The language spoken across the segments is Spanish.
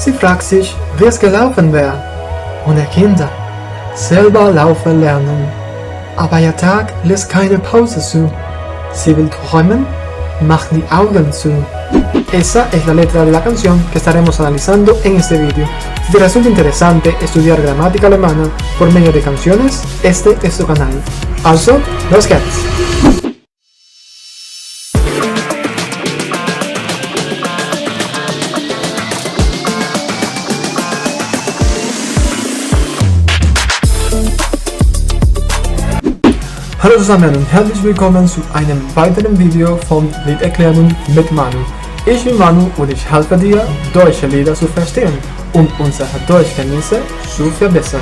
Sie fragt sich, wie es gelaufen wäre. Ohne Kinder. Selber laufen lernen. Aber ihr Tag lässt keine Pause zu. Sie will träumen, macht die Augen zu. Esa es la letra de la canción que estaremos analizando en este vídeo. Si te resulta interesante estudiar gramática alemana por medio de canciones, este es tu canal. Also, los geht's! Hallo zusammen und herzlich willkommen zu einem weiteren Video von Liederklärung mit Manu. Ich bin Manu und ich helfe dir, deutsche Lieder zu verstehen und unsere Deutschkenntnisse zu verbessern.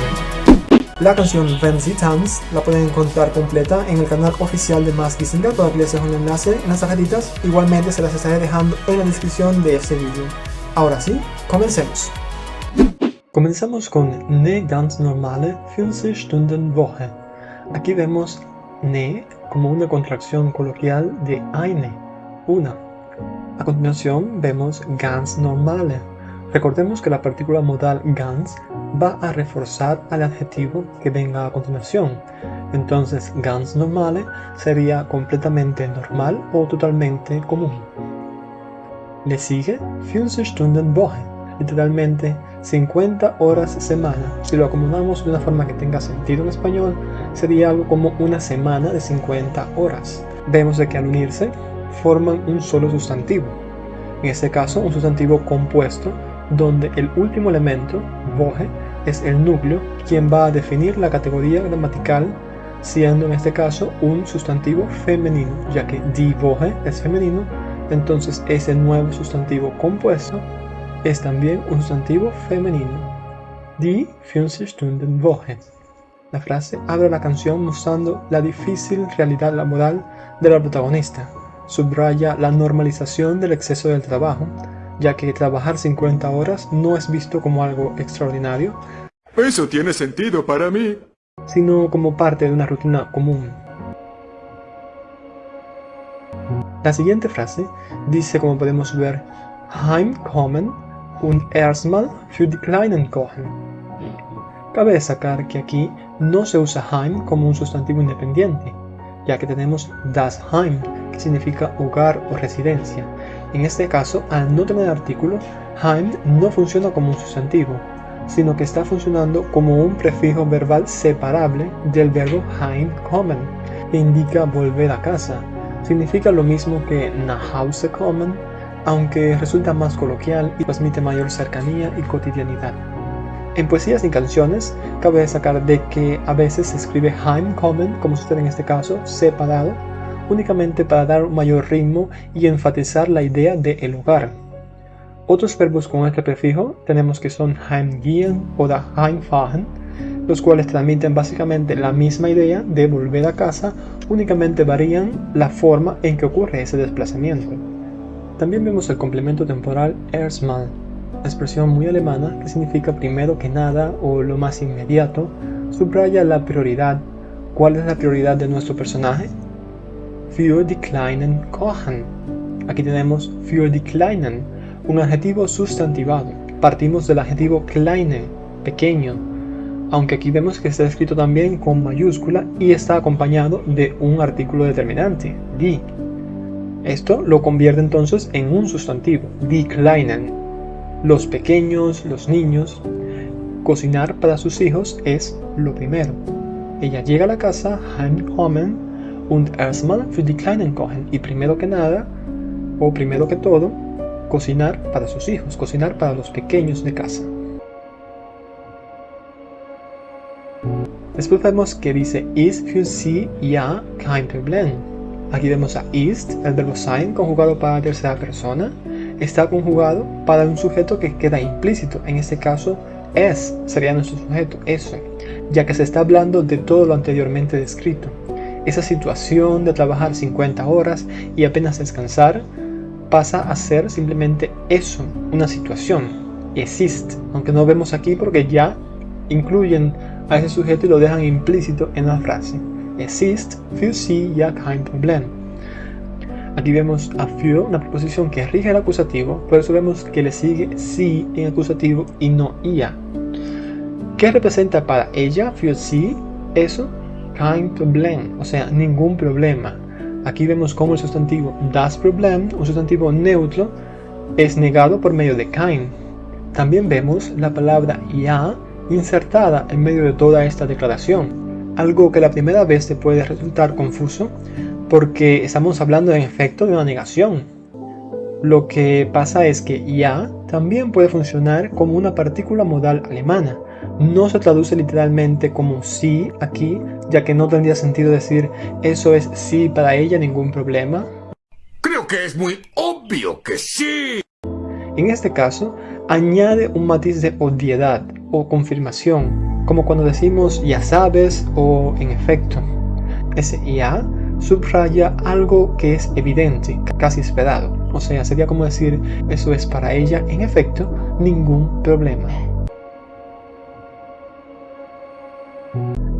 La canción Wenn sie tanzt la pueden encontrar completa en el canal oficial de Maski Singapur. Les dejo un enlace en las tarjetitas, igualmente se las estaré dejando en la descripción de este video. Ahora sí, comencemos. Comenzamos con eine ganz normale 40-Stunden-Woche. Aquí vemos ne como una contracción coloquial de eine, una. A continuación vemos ganz normale. Recordemos que la partícula modal ganz va a reforzar al adjetivo que venga a continuación. Entonces ganz normale sería completamente normal o totalmente común. Le sigue 40-Stunden-Woche, literalmente 50 horas semana. Si lo acomodamos de una forma que tenga sentido en español, sería algo como una semana de 50 horas. Vemos de que al unirse forman un solo sustantivo. En este caso, un sustantivo compuesto donde el último elemento, Woche, es el núcleo, quien va a definir la categoría gramatical, siendo en este caso un sustantivo femenino, ya que die Woche es femenino, entonces ese nuevo sustantivo compuesto es también un sustantivo femenino. Die 40-Stunden-Woche. La frase abre la canción mostrando la difícil realidad laboral de la protagonista. Subraya la normalización del exceso del trabajo, ya que trabajar 50 horas no es visto como algo extraordinario. Eso tiene sentido para mí. Sino como parte de una rutina común. La siguiente frase dice, como podemos ver, Heimkommen und erstmal für die Kleinen kochen. Cabe destacar que aquí no se usa Heim como un sustantivo independiente, ya que tenemos das Heim, que significa hogar o residencia. En este caso, al no tener artículo, Heim no funciona como un sustantivo, sino que está funcionando como un prefijo verbal separable del verbo heimkommen, que indica volver a casa. Significa lo mismo que nach Hause kommen, aunque resulta más coloquial y transmite mayor cercanía y cotidianidad. En poesías y canciones, cabe destacar de que a veces se escribe heimkommen, como sucede en este caso, separado, únicamente para dar un mayor ritmo y enfatizar la idea de el hogar. Otros verbos con este prefijo tenemos que son heimgehen o heimfahren, los cuales transmiten básicamente la misma idea de volver a casa, únicamente varían la forma en que ocurre ese desplazamiento. También vemos el complemento temporal erstmal, expresión muy alemana que significa primero que nada o lo más inmediato. Subraya la prioridad. ¿Cuál es la prioridad de nuestro personaje? Für die Kleinen kochen. Aquí tenemos für die Kleinen, un adjetivo sustantivado. Partimos del adjetivo kleine, pequeño, aunque aquí vemos que está escrito también con mayúscula y está acompañado de un artículo determinante, die. Esto lo convierte entonces en un sustantivo, die Kleinen. Los pequeños, los niños. Cocinar para sus hijos es lo primero. Ella llega a la casa, heimkommen, und erstmal für die Kleinen kochen. Y primero que nada, o primero que todo, cocinar para sus hijos, cocinar para los pequeños de casa. Después vemos que dice, ist für sie ja kein Problem. Aquí vemos a ist, el verbo sein, conjugado para tercera persona, está conjugado para un sujeto que queda implícito. En este caso, es sería nuestro sujeto, eso, ya que se está hablando de todo lo anteriormente descrito. Esa situación de trabajar 50 horas y apenas descansar pasa a ser simplemente eso, una situación, es ist, aunque no vemos aquí porque ya incluyen a ese sujeto y lo dejan implícito en la frase. Es ist für sie ja kein Problem. Aquí vemos a für, una preposición que rige el acusativo, por eso vemos que le sigue sie en acusativo y no ia. ¿Qué representa para ella, für sie? Eso, kein Problem, o sea, ningún problema. Aquí vemos cómo el sustantivo das Problem, un sustantivo neutro, es negado por medio de kein. También vemos la palabra ja insertada en medio de toda esta declaración, algo que la primera vez te puede resultar confuso porque estamos hablando en efecto de una negación. Lo que pasa es que ja también puede funcionar como una partícula modal alemana. No se traduce literalmente como sí aquí, ya que no tendría sentido decir eso es sí para ella, ningún problema. Creo que es muy obvio que sí. En este caso, añade un matiz de obviedad o confirmación, como cuando decimos ya sabes o en efecto. Ese ya subraya algo que es evidente, casi esperado. O sea, sería como decir eso es para ella, en efecto, ningún problema.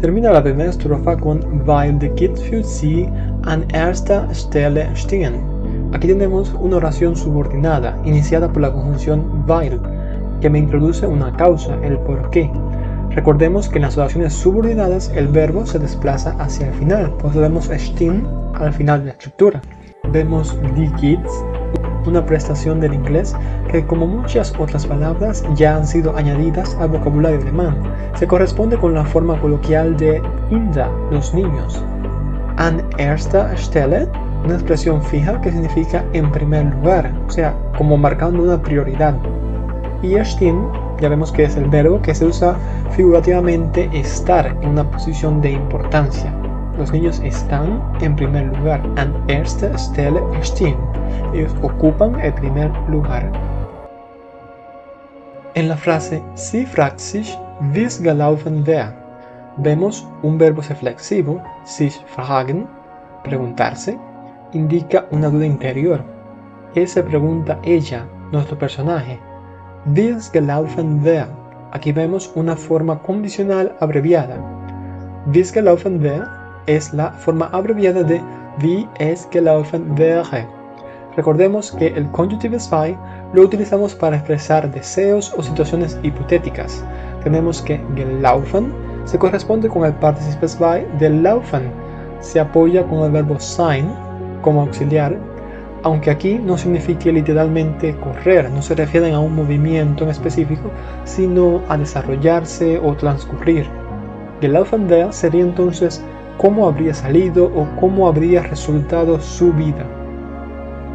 Termina la primera estrofa con weil die Kids für sie an erster Stelle stehen. Aquí tenemos una oración subordinada, iniciada por la conjunción weil, que me introduce una causa, el por qué. Recordemos que en las oraciones subordinadas el verbo se desplaza hacia el final, por eso vemos stehen al final de la estructura. Vemos die Kids, una prestación del inglés que, como muchas otras palabras, ya han sido añadidas al vocabulario alemán. Se corresponde con la forma coloquial de Kinder, los niños. An erster Stelle, una expresión fija que significa en primer lugar, o sea, como marcando una prioridad. Y stehen, ya vemos que es el verbo que se usa figurativamente estar en una posición de importancia. Los niños están en primer lugar. An erster Stelle stehen. Ellos ocupan el primer lugar. En la frase Sie fragt sich, wie es gelaufen wäre, vemos un verbo reflexivo, sich fragen, preguntarse, indica una duda interior. ¿Qué se pregunta ella, nuestro personaje? Wie es gelaufen wäre. Aquí vemos una forma condicional abreviada. Wie es gelaufen wäre es la forma abreviada de wie es gelaufen wäre. Recordemos que el Conjunctive 2 lo utilizamos para expresar deseos o situaciones hipotéticas. Tenemos que gelaufen se corresponde con el Participle 2 del laufen. Se apoya con el verbo sein como auxiliar, aunque aquí no signifique literalmente correr, no se refieren a un movimiento en específico, sino a desarrollarse o transcurrir. Gelaufen wäre sería entonces cómo habría salido o cómo habría resultado su vida.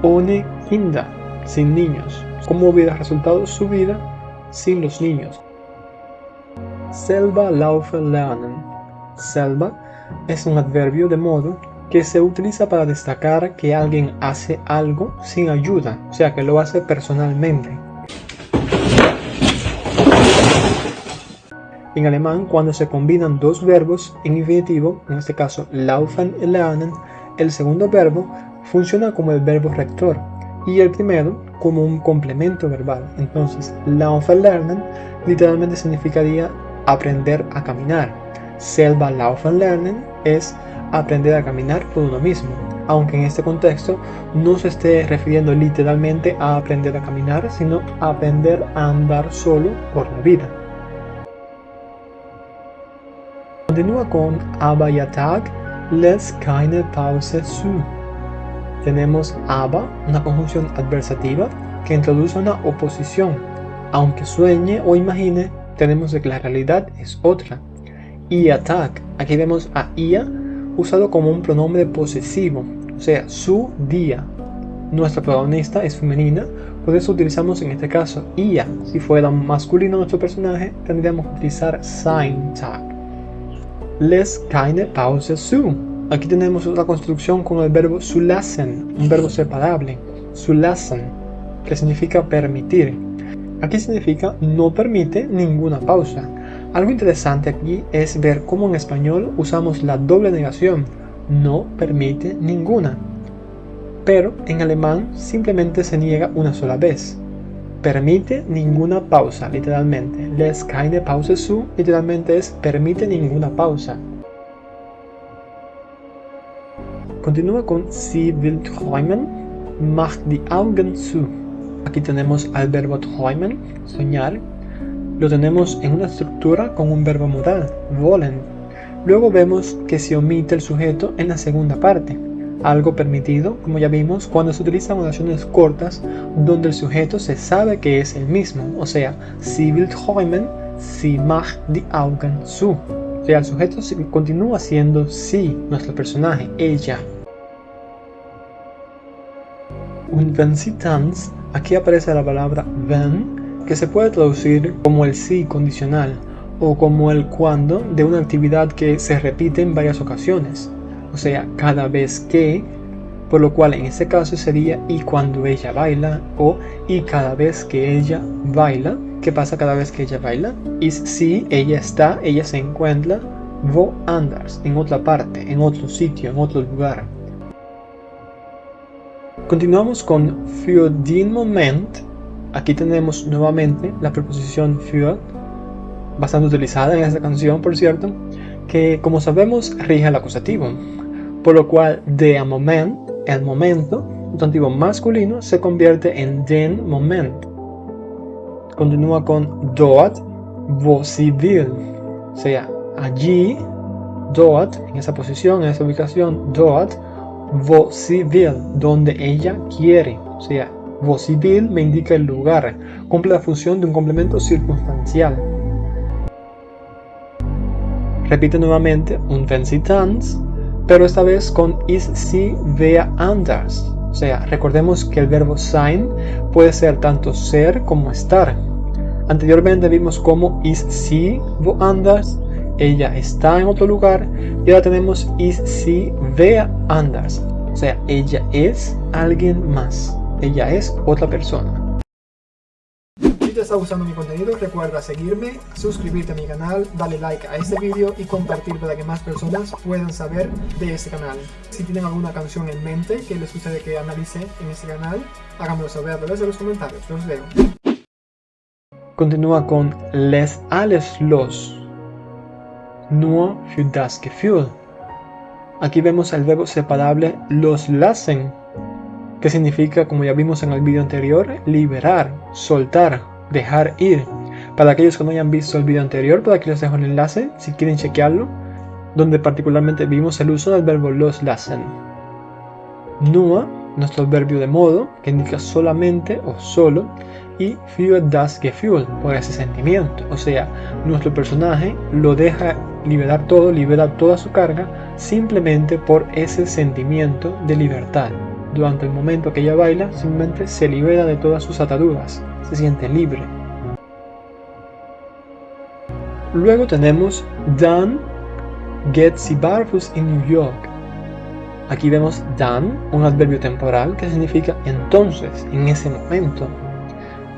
Ohne Kinder, sin niños. ¿Cómo hubiera resultado su vida sin los niños? Selber laufen lernen. Selber es un adverbio de modo que se utiliza para destacar que alguien hace algo sin ayuda, o sea que lo hace personalmente. En alemán, cuando se combinan dos verbos en infinitivo, en este caso laufen y lernen, el segundo verbo funciona como el verbo rector y el primero como un complemento verbal. Entonces, laufen lernen literalmente significaría aprender a caminar. Selber laufen lernen es aprender a caminar por uno mismo, aunque en este contexto no se esté refiriendo literalmente a aprender a caminar, sino a aprender a andar solo por la vida. Continúa con aber ja Tag lässt keine Pause zu. Tenemos aber, una conjunción adversativa que introduce una oposición. Aunque sueñe o imagine, tenemos de que la realidad es otra. Ihr Tag, aquí vemos a ia usado como un pronombre posesivo, o sea, su día. Nuestra protagonista es femenina, por eso utilizamos en este caso ia. Si fuera masculino nuestro personaje, tendríamos que utilizar sein Tag. Lässt keine Pause zu. Aquí tenemos otra construcción con el verbo zulassen, un verbo separable, zulassen, que significa permitir. Aquí significa no permite ninguna pausa. Algo interesante aquí es ver cómo en español usamos la doble negación, no permite ninguna. Pero en alemán simplemente se niega una sola vez. Permite ninguna pausa, literalmente. Lässt keine Pause zu, literalmente es permite ninguna pausa. Continúa con Sie will träumen, macht die Augen zu. Aquí tenemos al verbo träumen, soñar. Lo tenemos en una estructura con un verbo modal, wollen. Luego vemos que se omite el sujeto en la segunda parte, algo permitido, como ya vimos, cuando se utilizan oraciones cortas donde el sujeto se sabe que es el mismo, o sea, sie will träumen, sie macht die Augen zu. O sea, el sujeto continúa siendo sie, nuestro personaje, ella. Und wenn sie tanzt, aquí aparece la palabra wenn, que se puede traducir como el sí condicional o como el cuando de una actividad que se repite en varias ocasiones, o sea, cada vez que, por lo cual en este caso sería y cuando ella baila o y cada vez que ella baila. ¿Qué pasa cada vez que ella baila? Y si ella está, ella se encuentra woanders, en otra parte, en otro sitio, en otro lugar. Continuamos con für den Moment. Aquí tenemos nuevamente la preposición für, bastante utilizada en esta canción, por cierto, que como sabemos rige al acusativo, por lo cual der Moment, el momento, sustantivo masculino, se convierte en den Moment. Continúa con dort, wo sie will, o sea, allí, dort, en esa posición, en esa ubicación, dort, wo sie will, donde ella quiere, o sea, wo sie will me indica el lugar, cumple la función de un complemento circunstancial. Repite nuevamente un wenn sie tanzt, pero esta vez con ist sie wer anders. O sea, recordemos que el verbo sein puede ser tanto ser como estar. Anteriormente vimos cómo ist sie woanders, ella está en otro lugar, y ahora tenemos ist sie wer anders. O sea, ella es alguien más, ella es otra persona. Si te está gustando mi contenido, recuerda seguirme, suscribirte a mi canal, darle like a este vídeo y compartir para que más personas puedan saber de este canal. Si tienen alguna canción en mente que les gustaría que analice en este canal, háganmelo saber a través de los comentarios. Los leo. Continúa con les alles los, nur für das Gefühl. Aquí vemos el verbo separable loslassen, que significa, como ya vimos en el vídeo anterior, liberar, soltar, dejar ir. Para aquellos que no hayan visto el vídeo anterior, por aquí les dejo el enlace si quieren chequearlo, donde particularmente vimos el uso del verbo loslassen. Nur, nuestro adverbio de modo, que indica solamente o solo, y für das Gefühl, por ese sentimiento, o sea, nuestro personaje lo deja liberar todo, libera toda su carga, simplemente por ese sentimiento de libertad. Durante el momento que ella baila, simplemente se libera de todas sus ataduras, se siente libre. Luego tenemos dann geht sie barfuß in New York. Aquí vemos dann, un adverbio temporal que significa entonces, en ese momento.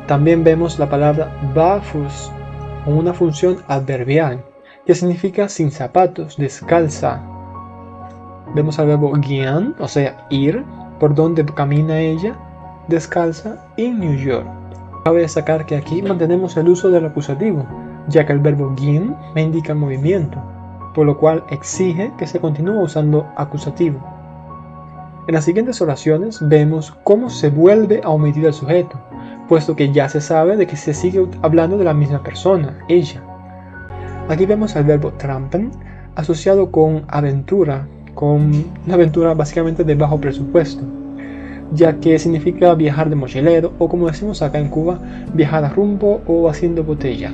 También vemos la palabra barfuß con una función adverbial que significa sin zapatos, descalza. Vemos al verbo gehen, o sea, ir, por donde camina ella, descalza, en New York. Cabe destacar que aquí mantenemos el uso del acusativo, ya que el verbo gehen me indica movimiento, por lo cual exige que se continúe usando acusativo. En las siguientes oraciones vemos cómo se vuelve a omitir el sujeto, puesto que ya se sabe de que se sigue hablando de la misma persona, ella. Aquí vemos el verbo trampen asociado con aventura, con una aventura básicamente de bajo presupuesto, ya que significa viajar de mochilero o, como decimos acá en Cuba, viajar a rumbo o haciendo botella.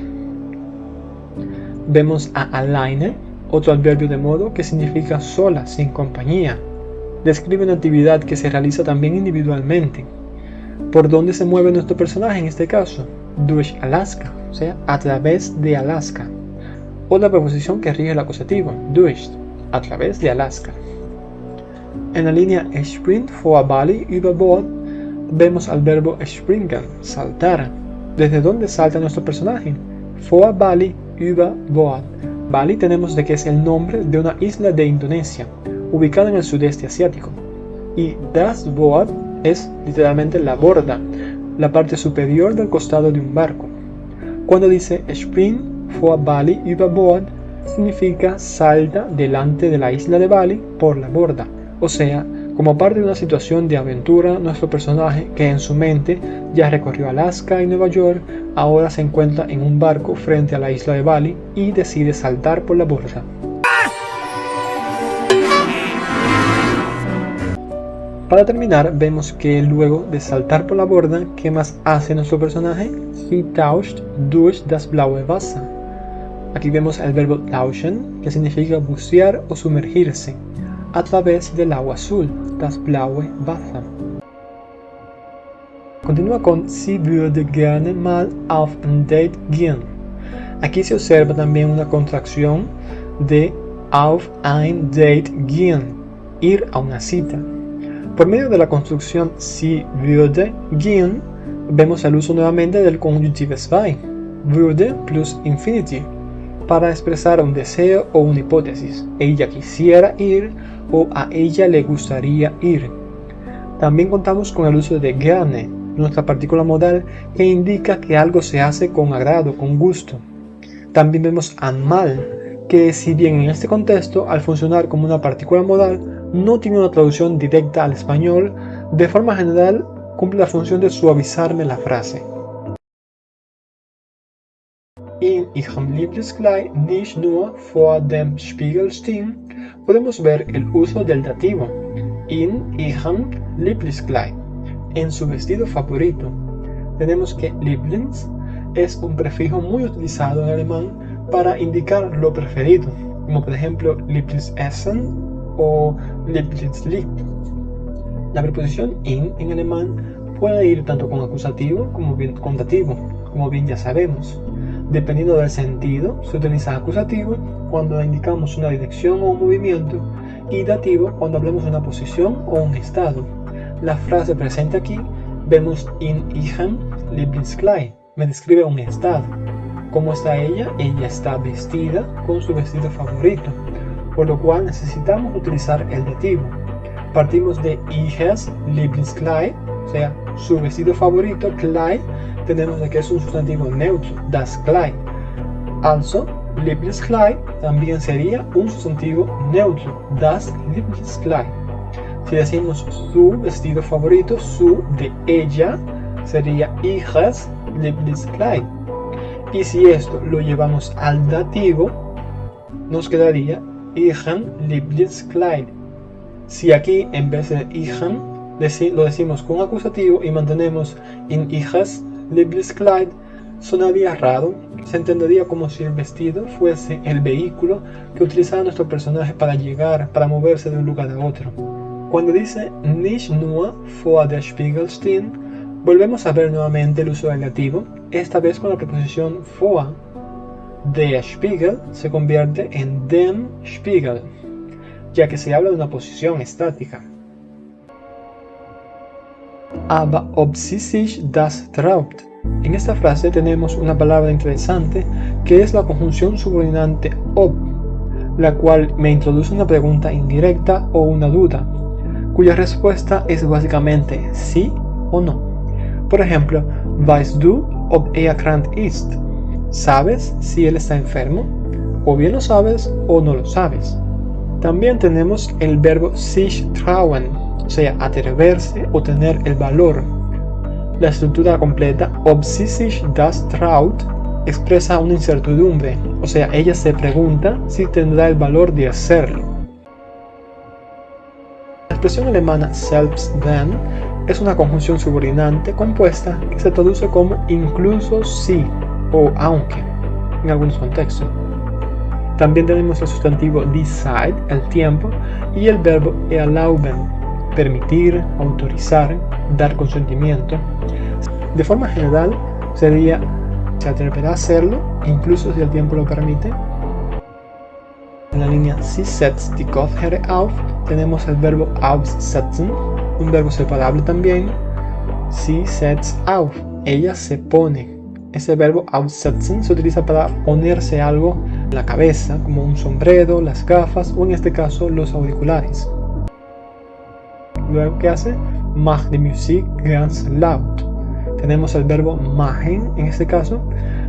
Vemos a alleine, otro adverbio de modo que significa sola, sin compañía. Describe una actividad que se realiza también individualmente. ¿Por dónde se mueve nuestro personaje en este caso? Durch Alaska, o sea, a través de Alaska. Otra preposición que rige el acusativo, durch, a través de Alaska. En la línea springt vor Bali über Bord vemos al verbo springen, saltar. ¿Desde dónde salta nuestro personaje? Vor Bali über Bord. Bali tenemos de que es el nombre de una isla de Indonesia, ubicada en el sudeste asiático. Y das Boot es literalmente la borda, la parte superior del costado de un barco. Cuando dice spring vor Bali über Bord, significa salta delante de la isla de Bali por la borda, O sea, como parte de una situación de aventura, nuestro personaje, que en su mente ya recorrió Alaska y Nueva York, ahora se encuentra en un barco frente a la isla de Bali y decide saltar por la borda. Para terminar, vemos que luego de saltar por la borda, ¿qué más hace nuestro personaje? He tauscht durch das blaue Wasser. Aquí vemos el verbo tauschen, que significa bucear o sumergirse, a través del agua azul, das blaue Wasser. Continúa con Sie würde gerne mal auf ein Date gehen. Aquí se observa también una contracción de auf ein Date gehen, ir a una cita. Por medio de la construcción Sie würde gehen, vemos el uso nuevamente del conjuntivo zwei, würde plus infinitive, para expresar un deseo o una hipótesis. Ella quisiera ir o a ella le gustaría ir. También contamos con el uso de gerne, nuestra partícula modal, que indica que algo se hace con agrado, con gusto. También vemos einmal, que si bien en este contexto, al funcionar como una partícula modal, no tiene una traducción directa al español, de forma general cumple la función de suavizarme la frase. In ihrem Lieblingskleid nicht nur vor dem Spiegel stehen, podemos ver el uso del dativo, in ihrem Lieblingskleid, en su vestido favorito. Tenemos que Lieblings es un prefijo muy utilizado en alemán para indicar lo preferido, como por ejemplo Lieblingsessen o Lieblingslied. La preposición in en alemán puede ir tanto con acusativo como con dativo, como bien ya sabemos. Dependiendo del sentido, se utiliza acusativo cuando indicamos una dirección o un movimiento y dativo cuando hablamos de una posición o un estado. La frase presente aquí vemos in ihrem Lieblingskleid, me describe un estado. ¿Cómo está ella? Ella está vestida con su vestido favorito, por lo cual necesitamos utilizar el dativo. Partimos de ihres Lieblingskleid, o sea, su vestido favorito, Kleid, tenemos de que es un sustantivo neutro, das Kleid. Also, Lieblingskleid también sería un sustantivo neutro, das Lieblingskleid. Si decimos su vestido favorito, su de ella, sería ihres Lieblingskleid. Y si esto lo llevamos al dativo, nos quedaría ihrem Lieblingskleid. Si aquí en vez de ihrem lo decimos con acusativo y mantenemos in ihres Lieblingskleid, sonaría raro, se entendería como si el vestido fuese el vehículo que utilizaba nuestro personaje para llegar, para moverse de un lugar a otro. Cuando dice nicht nur vor der Spiegel stehen, volvemos a ver nuevamente el uso del dativo, esta vez con la preposición vor. Der Spiegel se convierte en dem Spiegel, ya que se habla de una posición estática. Aber ob sie sich das traut. En esta frase tenemos una palabra interesante que es la conjunción subordinante ob, la cual me introduce una pregunta indirecta o una duda, cuya respuesta es básicamente sí o no. Por ejemplo, weißt du ob er krank ist? ¿Sabes si él está enfermo? O bien lo sabes o no lo sabes. También tenemos el verbo sich trauen, o sea, atreverse o tener el valor. La estructura completa, ob sie sich das traut, expresa una incertidumbre, o sea, ella se pregunta si tendrá el valor de hacerlo. La expresión alemana selbst wenn es una conjunción subordinante compuesta que se traduce como incluso si o aunque en algunos contextos. También tenemos el sustantivo die Zeit, el tiempo, y el verbo erlauben, permitir, autorizar, dar consentimiento. De forma general sería se atreverá a hacerlo, incluso si el tiempo lo permite. En la línea sie setzt die Kopfhörer auf tenemos el verbo aufsetzen, un verbo separable también. Sie setzt auf, ella se pone. Ese verbo aufsetzen se utiliza para ponerse algo en la cabeza, como un sombrero, las gafas o en este caso los auriculares. Luego, ¿qué hace? Macht die Musik ganz laut. Tenemos el verbo machen, en este caso,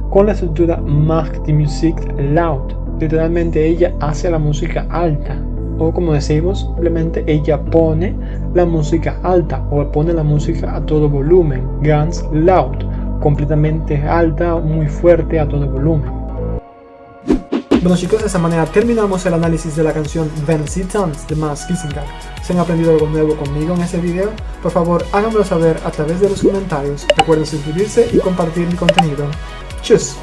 con la estructura macht die Musik laut. Literalmente ella hace la música alta. O como decimos, simplemente ella pone la música alta o pone la música a todo volumen. Ganz laut, completamente alta, muy fuerte, a todo volumen. Bueno chicos, de esta manera terminamos el análisis de la canción Wenn sie tanzt de Mads Kissinger. Si han aprendido algo nuevo conmigo en este video, por favor háganmelo saber a través de los comentarios. Recuerden suscribirse y compartir mi contenido. Tschüss.